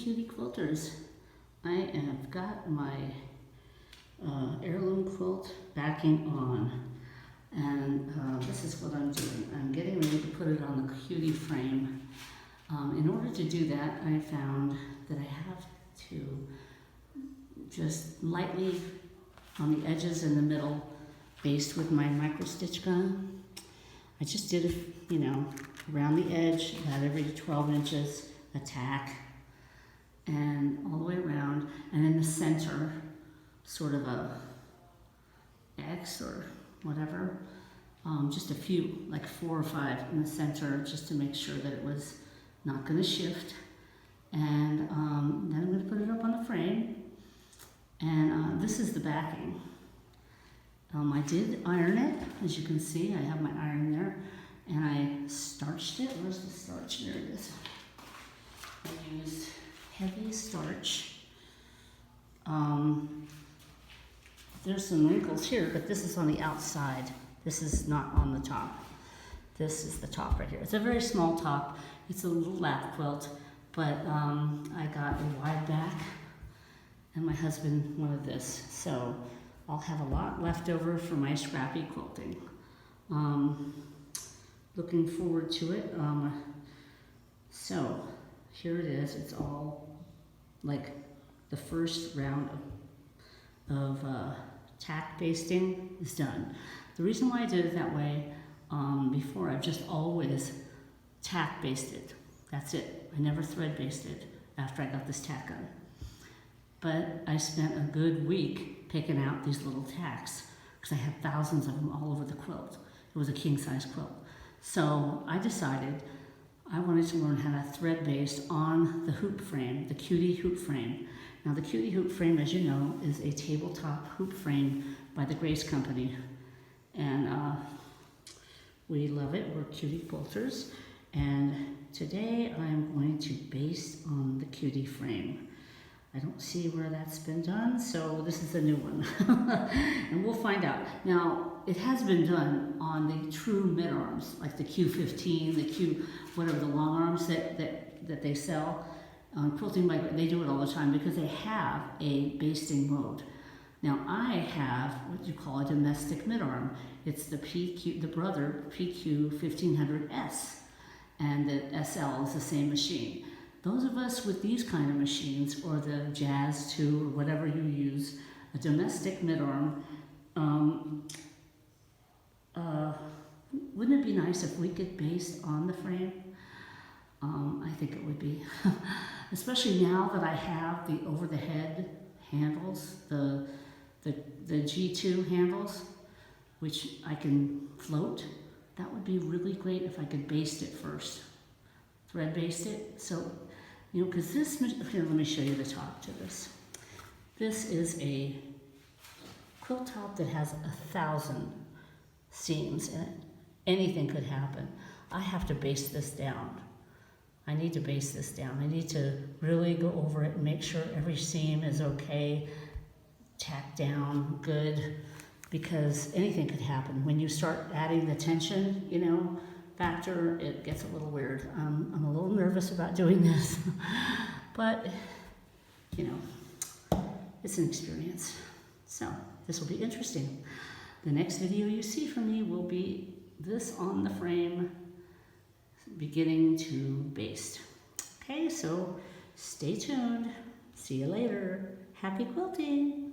Cutie Quilters. I have got my Heirloom Quilt backing on, and this is what I'm doing. I'm getting ready to put it on the Cutie frame. In order to do that, I found that I have to just lightly on the edges in the middle baste with my micro stitch gun. I just did around the edge, about every 12 inches, a tack, and all the way around, and in the center, sort of a X or whatever, just a few, like 4 or 5 in the center, just to make sure that it was not going to shift. And then I'm going to put it up on the frame, and this is the backing. I did iron it, as you can see. I have my iron there, and I starched it. Where's the starch? There it is. I used heavy starch. There's some wrinkles here, but this is on the outside. This is not on the top. This is the top right here. It's a very small top. It's a little lap quilt, but I got a wide back, and my husband wanted this. So I'll have a lot left over for my scrappy quilting. Looking forward to it. So here it is. It's all like the first round of tack basting is done. The reason why I did it that way, before, I've just always tack basted. That's it. I never thread basted after I got this tack gun. But I spent a good week picking out these little tacks because I had thousands of them all over the quilt. It was a king-size quilt. So I decided I wanted to learn how to thread baste on the hoop frame, the Cutie hoop frame. Now the Cutie hoop frame, as you know, is a tabletop hoop frame by the Grace Company. And we love it. We're Cutie Quilters. And today I'm going to baste on the Cutie frame. I don't see where that's been done, so this is a new one. And we'll find out. Now, it has been done on the true mid-arms, like the Q15, the Q, whatever, the long arms that they sell. Quilting by, they do it all the time because they have a basting mode. Now, I have what you call a domestic mid-arm. It's the brother PQ1500s, and the SL is the same machine. Those of us with these kind of machines, or the Jazz 2, or whatever you use, a domestic mid-arm, wouldn't it be nice if we could baste on the frame? I think it would be. Especially now that I have the over-the-head handles, the G2 handles, which I can float. That would be really great if I could baste it first. Thread baste it. So, because this, here, let me show you the top to this. This is a quilt top that has 1,000 seams in it. Anything could happen. I have to baste this down. I need to baste this down. I need to really go over it and make sure every seam is okay, tack down good, because anything could happen. When you start adding the tension, factor, it gets a little weird. I'm a little nervous about doing this, but it's an experience. So this will be interesting. The next video you see from me will be this on the frame, beginning to baste. Okay, so stay tuned. See you later. Happy quilting.